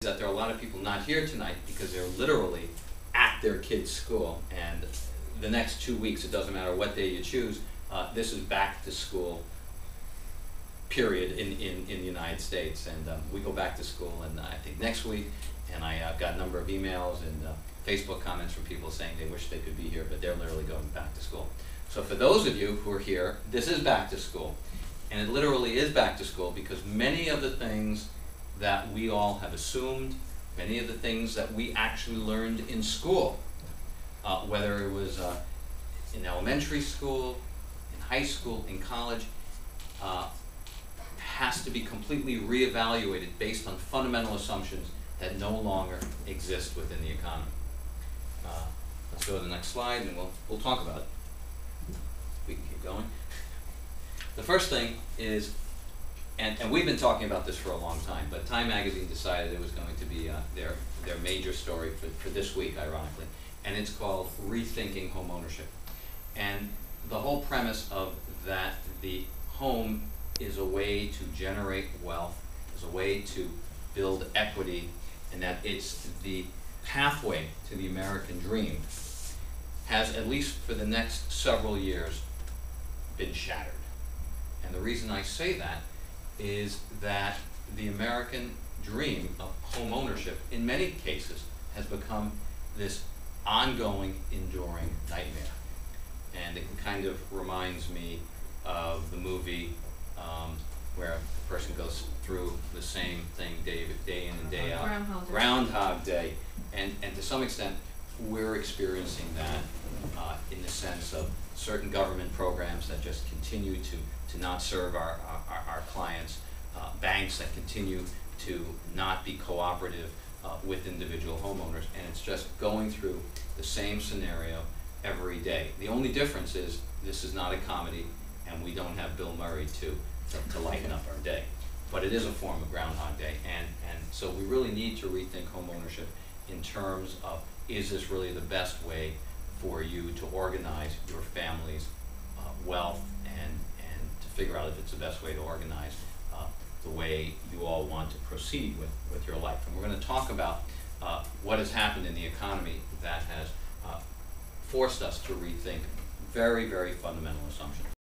That there are a lot of people not here tonight because they're literally at their kids' school, and the next 2 weeks, it doesn't matter what day you choose, this is back to school period in the United States, and we go back to school, and I think next week, and I've got a number of emails and Facebook comments from people saying they wish they could be here, but they're literally going back to school. So for those of you who are here, this is back to school, and it literally is back to school because many of the things that we all have assumed, many of the things that we actually learned in school, whether it was in elementary school, in high school, in college, has to be completely reevaluated based on fundamental assumptions that no longer exist within the economy. Let's go to the next slide and we'll talk about it. We can keep going. The first thing is, and we've been talking about this for a long time, but Time Magazine decided it was going to be their major story for this week, ironically, and it's called Rethinking Homeownership. And the whole premise of that, the home is a way to generate wealth, is a way to build equity, and that it's the pathway to the American dream, has, at least for the next several years, been shattered. And the reason I say that is that the American dream of home ownership, in many cases, has become this ongoing, enduring nightmare. And it kind of reminds me of the movie where a person goes through the same thing day in and day out. Groundhog Day. And to some extent, we're experiencing that in the sense of certain government programs that just continue to not serve our clients, banks that continue to not be cooperative with individual homeowners, and it's just going through the same scenario every day. The only difference is this is not a comedy, and we don't have Bill Murray to lighten up our day. But it is a form of Groundhog Day, and so we really need to rethink homeownership in terms of, is this really the best way for you to organize your family's wealth, and to figure out if it's the best way to organize the way you all want to proceed with your life. And we're going to talk about what has happened in the economy that has forced us to rethink very, very fundamental assumptions.